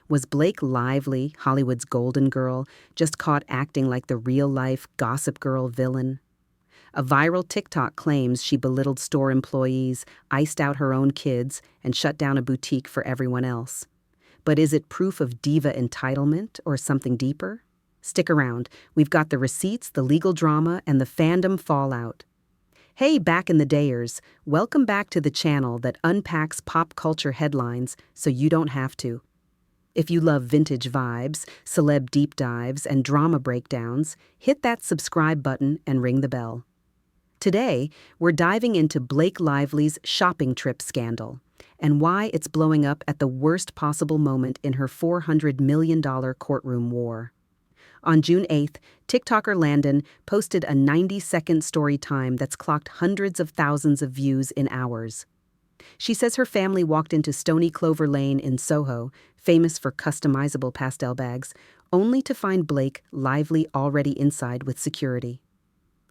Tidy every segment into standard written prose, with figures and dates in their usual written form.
Was Blake Lively, Hollywood's golden girl, just caught acting like the real-life Gossip Girl villain? A viral TikTok claims she belittled store employees, iced out her own kids, and shut down a boutique for everyone else. But is it proof of diva entitlement or something deeper? Stick around. We've got the receipts, the legal drama, and the fandom fallout. Hey, back in the dayers, welcome back to the channel that unpacks pop culture headlines so you don't have to. If you love vintage vibes, celeb deep dives, and drama breakdowns, hit that subscribe button and ring the bell. Today, we're diving into Blake Lively's shopping trip scandal and why it's blowing up at the worst possible moment in her $400 million courtroom war. On June 8th, TikToker Landon posted a 90-second story time that's clocked hundreds of thousands of views in hours. She says her family walked into Stony Clover Lane in Soho, famous for customizable pastel bags, only to find Blake Lively already inside with security.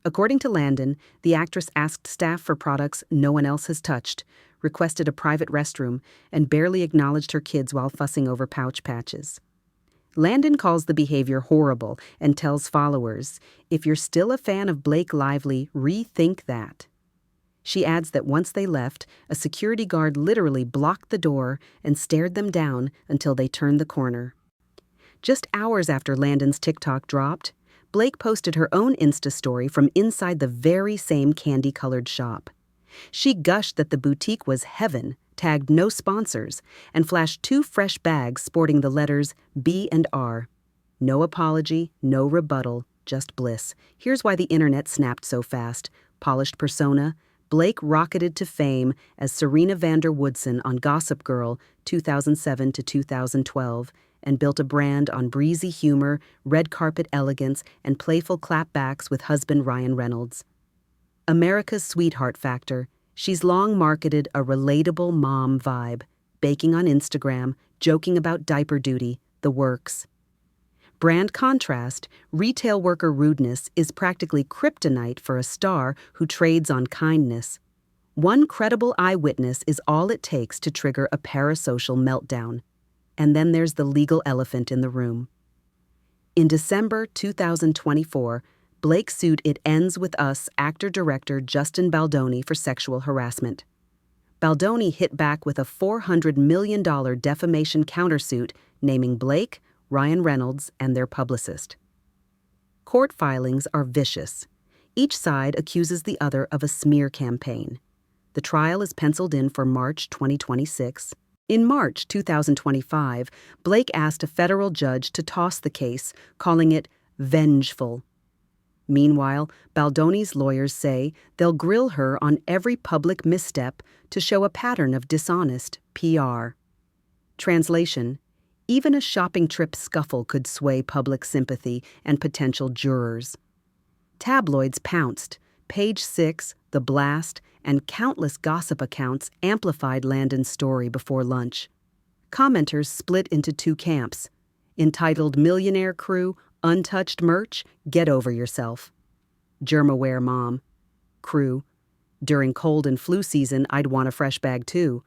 According to Landon, the actress asked staff for products no one else has touched, requested a private restroom, and barely acknowledged her kids while fussing over pouch patches. Landon calls the behavior horrible and tells followers, if you're still a fan of Blake Lively, rethink that. She adds that once they left, a security guard literally blocked the door and stared them down until they turned the corner. Just hours after Landon's TikTok dropped, Blake posted her own Insta story from inside the very same candy-colored shop. She gushed that the boutique was heaven, tagged no sponsors, and flashed 2 fresh bags sporting the letters B and R. No apology, no rebuttal, just bliss. Here's why the internet snapped so fast. Polished persona, Blake rocketed to fame as Serena Vander Woodson on Gossip Girl 2007 to 2012 and built a brand on breezy humor, red carpet elegance, and playful clapbacks with husband Ryan Reynolds. America's sweetheart factor. She's long marketed a relatable mom vibe, baking on Instagram, joking about diaper duty, the works. Brand contrast, retail worker rudeness is practically kryptonite for a star who trades on kindness. One credible eyewitness is all it takes to trigger a parasocial meltdown. And then there's the legal elephant in the room. In December 2024, Blake sued It Ends With Us actor-director Justin Baldoni for sexual harassment. Baldoni hit back with a $400 million defamation countersuit naming Blake, Ryan Reynolds, and their publicist. Court filings are vicious. Each side accuses the other of a smear campaign. The trial is penciled in for March 2026. In March 2025, Blake asked a federal judge to toss the case, calling it vengeful. Meanwhile, Baldoni's lawyers say they'll grill her on every public misstep to show a pattern of dishonest PR. Translation: even a shopping trip scuffle could sway public sympathy and potential jurors. Tabloids pounced. Page 6, The Blast, and countless gossip accounts amplified Landon's story before lunch. Commenters split into 2 camps. Entitled Millionaire Crew, Untouched Merch, Get Over Yourself. Germ-aware Mom. Crew, during cold and flu season, I'd want a fresh bag too.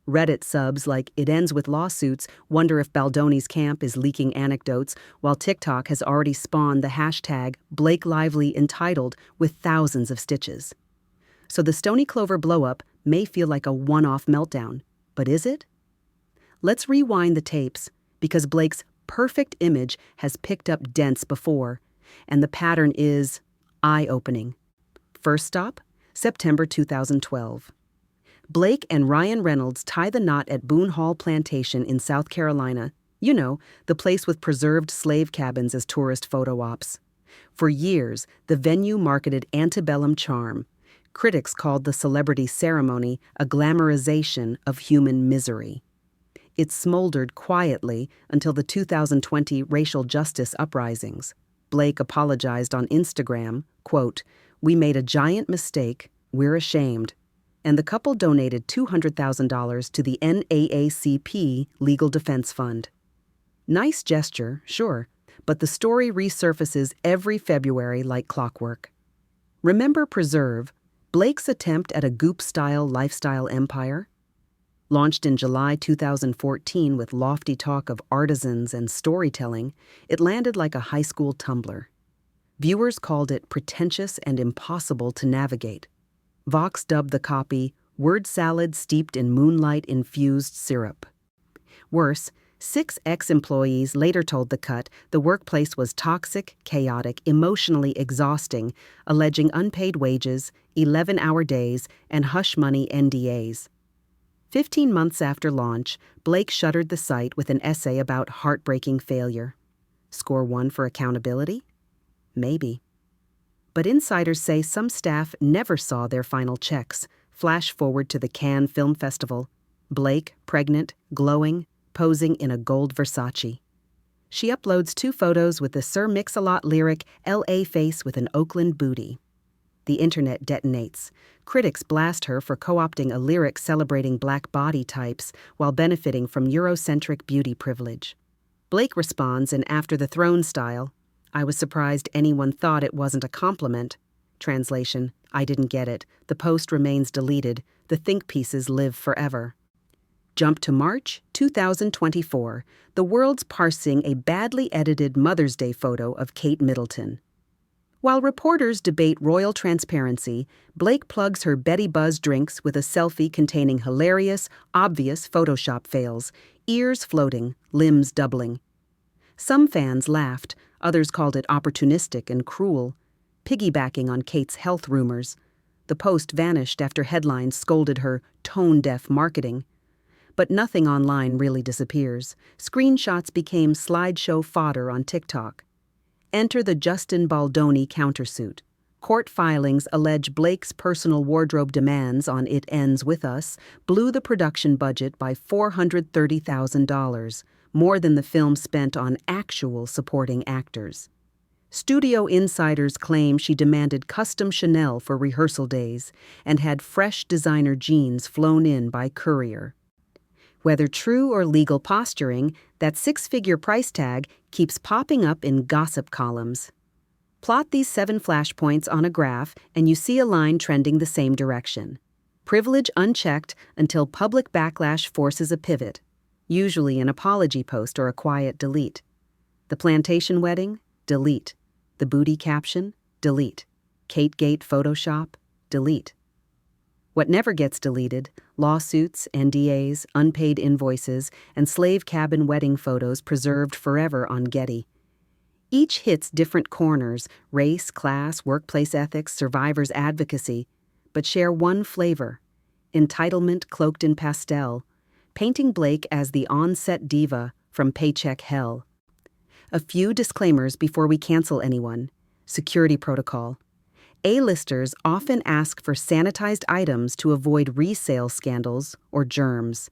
Reddit subs like It Ends With Lawsuits wonder if Baldoni's camp is leaking anecdotes, while TikTok has already spawned the hashtag Blake Lively Entitled with thousands of stitches. So the Stony Clover blow-up may feel like a one-off meltdown, but is it? Let's rewind the tapes, because Blake's perfect image has picked up dents before, and the pattern is eye-opening. First stop, September 2012. Blake and Ryan Reynolds tie the knot at Boone Hall Plantation in South Carolina. You know, the place with preserved slave cabins as tourist photo ops. For years, the venue marketed antebellum charm. Critics called the celebrity ceremony a glamorization of human misery. It smoldered quietly until the 2020 racial justice uprisings. Blake apologized on Instagram, quote, "We made a giant mistake, we're ashamed," and the couple donated $200,000 to the NAACP Legal Defense Fund. Nice gesture, sure, but the story resurfaces every February like clockwork. Remember Preserve, Blake's attempt at a Goop-style lifestyle empire? Launched in July 2014 with lofty talk of artisans and storytelling, it landed like a high school Tumblr. Viewers called it pretentious and impossible to navigate. Vox dubbed the copy word salad steeped in moonlight-infused syrup. Worse, 6 ex-employees later told The Cut the workplace was toxic, chaotic, emotionally exhausting, alleging unpaid wages, 11-hour days, and hush-money NDAs. 15 months after launch, Blake shuttered the site with an essay about heartbreaking failure. Score 1 for accountability? Maybe. But insiders say some staff never saw their final checks. Flash forward to the Cannes Film Festival. Blake, pregnant, glowing, posing in a gold Versace. She uploads 2 photos with the Sir Mix-a-Lot lyric L.A. face with an Oakland booty. The internet detonates. Critics blast her for co-opting a lyric celebrating black body types while benefiting from Eurocentric beauty privilege. Blake responds in After the Throne style, "I was surprised anyone thought it wasn't a compliment." Translation, I didn't get it. The post remains deleted. The think pieces live forever. Jump to March 2024. The world's parsing a badly edited Mother's Day photo of Kate Middleton. While reporters debate royal transparency, Blake plugs her Betty Buzz drinks with a selfie containing hilarious, obvious Photoshop fails, ears floating, limbs doubling. Some fans laughed, others called it opportunistic and cruel, piggybacking on Kate's health rumors. The post vanished after headlines scolded her tone-deaf marketing. But nothing online really disappears. Screenshots became slideshow fodder on TikTok. Enter the Justin Baldoni countersuit. Court filings allege Blake's personal wardrobe demands on It Ends With Us blew the production budget by $430,000, more than the film spent on actual supporting actors. Studio insiders claim she demanded custom Chanel for rehearsal days and had fresh designer jeans flown in by courier. Whether true or legal posturing, that 6-figure price tag keeps popping up in gossip columns. Plot these 7 flashpoints on a graph and you see a line trending the same direction. Privilege unchecked until public backlash forces a pivot, usually an apology post or a quiet delete. The plantation wedding? Delete. The booty caption? Delete. Kategate Photoshop? Delete. What never gets deleted, lawsuits, NDAs, unpaid invoices, and slave cabin wedding photos preserved forever on Getty. Each hits different corners, race, class, workplace ethics, survivors' advocacy, but share one flavor, entitlement cloaked in pastel, painting Blake as the on-set diva from paycheck hell. A few disclaimers before we cancel anyone. Security protocol. A-listers often ask for sanitized items to avoid resale scandals or germs.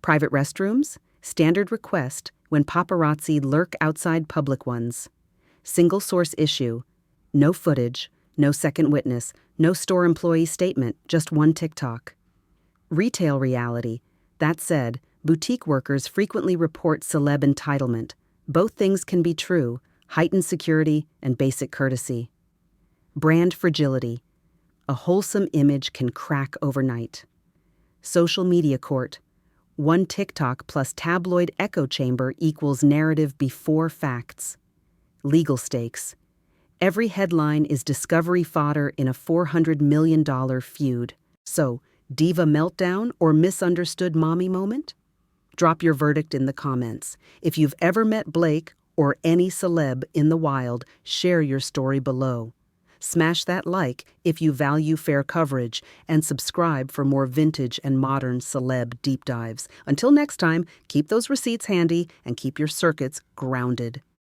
Private restrooms? Standard request when paparazzi lurk outside public ones. Single source issue. No footage, no second witness, no store employee statement, just one TikTok. Retail reality. That said, boutique workers frequently report celeb entitlement. Both things can be true, heightened security and basic courtesy. Brand fragility. A wholesome image can crack overnight. Social media court. One TikTok plus tabloid echo chamber equals narrative before facts. Legal stakes. Every headline is discovery fodder in a $400 million feud. So, Diva meltdown or misunderstood mommy moment? Drop your verdict in the comments. If you've ever met Blake or any celeb in the wild, share your story below. Smash that like if you value fair coverage, and subscribe for more vintage and modern celeb deep dives. Until next time, keep those receipts handy and keep your circuits grounded.